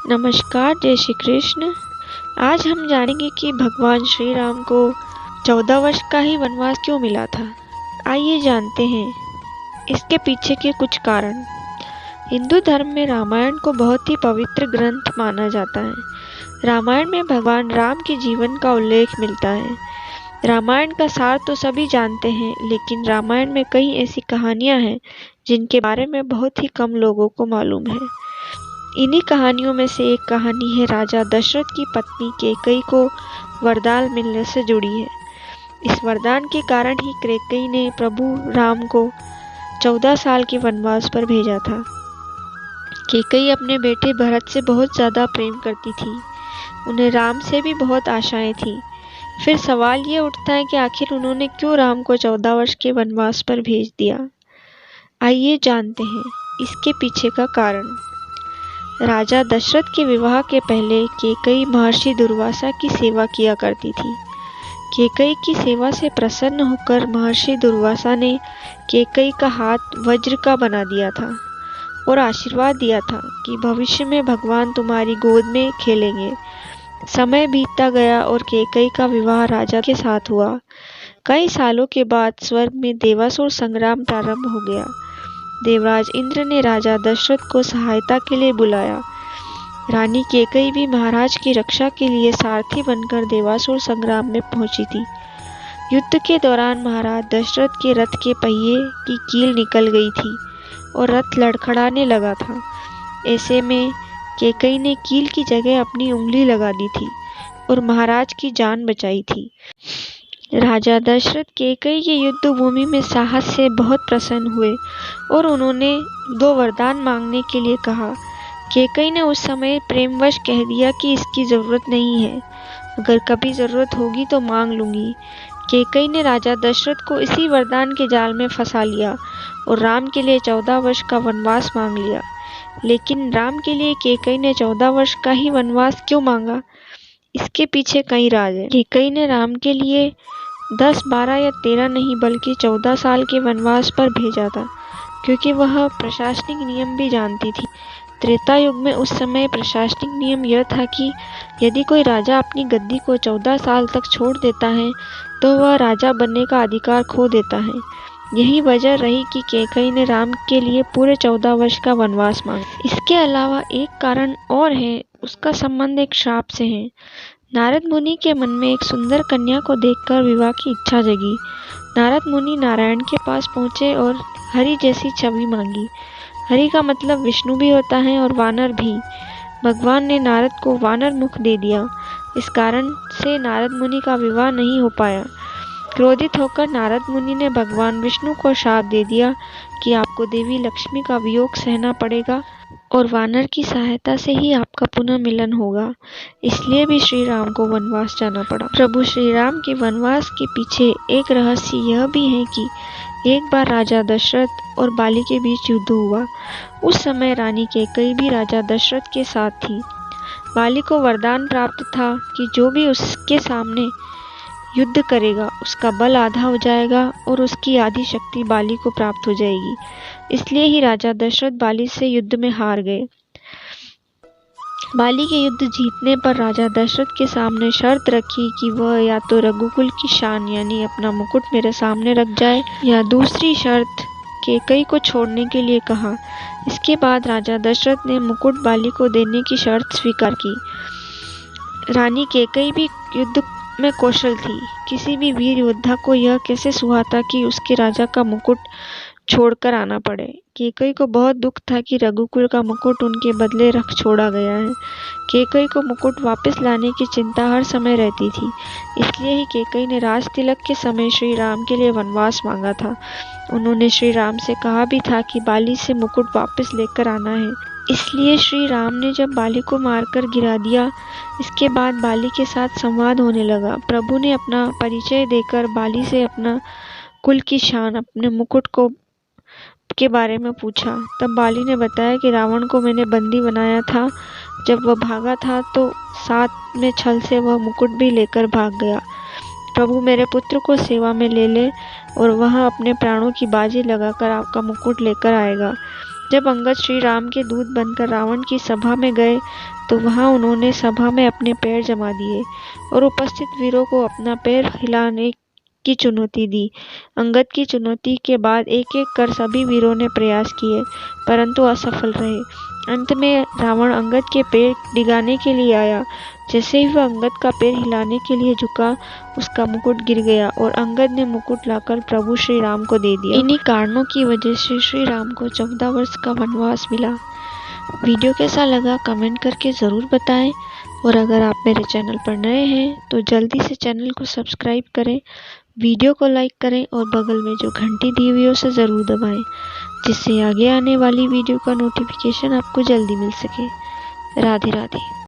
नमस्कार, जय श्री कृष्ण। आज हम जानेंगे कि भगवान श्री राम को 14 वर्ष का ही वनवास क्यों मिला था। आइए जानते हैं इसके पीछे के कुछ कारण। हिंदू धर्म में रामायण को बहुत ही पवित्र ग्रंथ माना जाता है। रामायण में भगवान राम के जीवन का उल्लेख मिलता है। रामायण का सार तो सभी जानते हैं, लेकिन रामायण में कई ऐसी कहानियां हैं जिनके बारे में बहुत ही कम लोगों को मालूम है। इन्हीं कहानियों में से एक कहानी है राजा दशरथ की पत्नी कैकेयी को वरदान मिलने से जुड़ी है। इस वरदान के कारण ही कैकेयी ने प्रभु राम को 14 साल के वनवास पर भेजा था। कैकेयी अपने बेटे भरत से बहुत ज़्यादा प्रेम करती थी। उन्हें राम से भी बहुत आशाएं थी। फिर सवाल ये उठता है कि आखिर उन्होंने क्यों राम को 14 वर्ष के वनवास पर भेज दिया। आइए जानते हैं इसके पीछे का कारण। राजा दशरथ के विवाह के पहले कैकेयी महर्षि दुर्वासा की सेवा किया करती थी। कैकेयी की सेवा से प्रसन्न होकर महर्षि दुर्वासा ने कैकेयी का हाथ वज्र का बना दिया था और आशीर्वाद दिया था कि भविष्य में भगवान तुम्हारी गोद में खेलेंगे। समय बीतता गया और कैकेयी का विवाह राजा के साथ हुआ। कई सालों के बाद स्वर्ग में देवासुर संग्राम प्रारंभ हो गया। देवराज इंद्र ने राजा दशरथ को सहायता के लिए बुलाया। रानी कैकेयी भी महाराज की रक्षा के लिए सारथी बनकर देवासुर संग्राम में पहुंची थी। युद्ध के दौरान महाराज दशरथ के रथ के पहिए की कील निकल गई थी और रथ लड़खड़ाने लगा था। ऐसे में कैकेयी ने कील की जगह अपनी उंगली लगा दी थी और महाराज की जान बचाई थी। राजा दशरथ कैकेयी के युद्ध भूमि में साहस से बहुत प्रसन्न हुए और उन्होंने 2 वरदान मांगने के लिए कहा। कैकेयी ने उस समय प्रेमवश कह दिया कि इसकी ज़रूरत नहीं है, अगर कभी ज़रूरत होगी तो मांग लूँगी। कैकेयी ने राजा दशरथ को इसी वरदान के जाल में फंसा लिया और राम के लिए 14 वर्ष का वनवास मांग लिया। लेकिन राम के लिए कैकेयी ने 14 वर्ष का ही वनवास क्यों मांगा, इसके पीछे कई राज हैं। कैकेयी ने राम के लिए 10, 12 या 13 नहीं बल्कि 14 साल के वनवास पर भेजा था, क्योंकि वह प्रशासनिक नियम भी जानती थी। त्रेता युग में उस समय प्रशासनिक नियम यह था कि यदि कोई राजा अपनी गद्दी को 14 साल तक छोड़ देता है तो वह राजा बनने का अधिकार खो देता है। यही वजह रही कि कैकेयी ने राम के लिए पूरे 14 वर्ष का वनवास मांगा। इसके अलावा एक कारण और है, उसका संबंध एक श्राप से है। नारद मुनि के मन में एक सुंदर कन्या को देखकर विवाह की इच्छा जगी। नारद मुनि नारायण के पास पहुँचे और हरि जैसी छवि मांगी। हरि का मतलब विष्णु भी होता है और वानर भी। भगवान ने नारद को वानर मुख दे दिया। इस कारण से नारद मुनि का विवाह नहीं हो पाया। क्रोधित होकर नारद मुनि ने भगवान विष्णु को शाप दे दिया कि आपको देवी लक्ष्मी का वियोग सहना पड़ेगा और वानर की सहायता से ही आपका पुनः मिलन होगा। इसलिए भी श्री राम को वनवास जाना पड़ा। प्रभु श्री राम के वनवास के पीछे एक रहस्य यह भी है कि एक बार राजा दशरथ और बाली के बीच युद्ध हुआ। उस समय रानी कैकेयी भी राजा दशरथ के साथ थी। बाली को वरदान प्राप्त था कि जो भी उसके सामने युद्ध करेगा उसका बल आधा हो जाएगा और उसकी आधी शक्ति बाली को प्राप्त हो जाएगी। इसलिए ही राजा दशरथ बाली से युद्ध में हार गए। बाली के युद्ध जीतने पर राजा दशरथ के सामने शर्त रखी कि वह या तो रघुकुल की शान यानी अपना मुकुट मेरे सामने रख जाए, या दूसरी शर्त कैकेयी को छोड़ने के लिए कहा। इसके बाद राजा दशरथ ने मुकुट बाली को देने की शर्त स्वीकार की। रानी कैकेयी भी युद्ध में कौशल थी। किसी भी वीर योद्धा को यह कैसे सुहाता कि उसके राजा का मुकुट छोड़कर आना पड़े। कैकेयी को बहुत दुख था कि रघुकुल का मुकुट उनके बदले रख छोड़ा गया है। कैकेयी को मुकुट वापस लाने की चिंता हर समय रहती थी। इसलिए ही कैकेयी ने राज तिलक के समय श्री राम के लिए वनवास मांगा था। उन्होंने श्री राम से कहा भी था कि बाली से मुकुट वापस लेकर आना है। इसलिए श्री राम ने जब बाली को मारकर गिरा दिया, इसके बाद बाली के साथ संवाद होने लगा। प्रभु ने अपना परिचय देकर बाली से अपना कुल की शान, अपने मुकुट के बारे में पूछा। तब बाली ने बताया कि रावण को मैंने बंदी बनाया था। जब वह भागा था तो साथ में छल से वह मुकुट भी लेकर भाग गया। प्रभु मेरे पुत्र को सेवा में ले ले और वह अपने प्राणों की बाजी लगाकर आपका मुकुट लेकर आएगा। जब अंगद श्री राम के दूत बनकर रावण की सभा में गए तो वहां उन्होंने सभा में अपने पैर जमा दिए और उपस्थित वीरों को अपना पैर हिलाने की चुनौती दी। अंगद की चुनौती के बाद एक एक कर सभी वीरों ने प्रयास किए, परंतु असफल रहे। अंत में रावण अंगद के पैर डिगाने के लिए आया। जैसे ही वह अंगद का पैर हिलाने के लिए झुका, उसका मुकुट गिर गया और अंगद ने मुकुट लाकर प्रभु श्री राम को दे दिया। इन्हीं कारणों की वजह से श्री राम को 14 वर्ष का वनवास मिला। वीडियो कैसा लगा कमेंट करके ज़रूर बताएं, और अगर आप मेरे चैनल पर नए हैं तो जल्दी से चैनल को सब्सक्राइब करें, वीडियो को लाइक करें और बगल में जो घंटी दी हुई है उसे ज़रूर दबाएं, जिससे आगे आने वाली वीडियो का नोटिफिकेशन आपको जल्दी मिल सके। राधे राधे।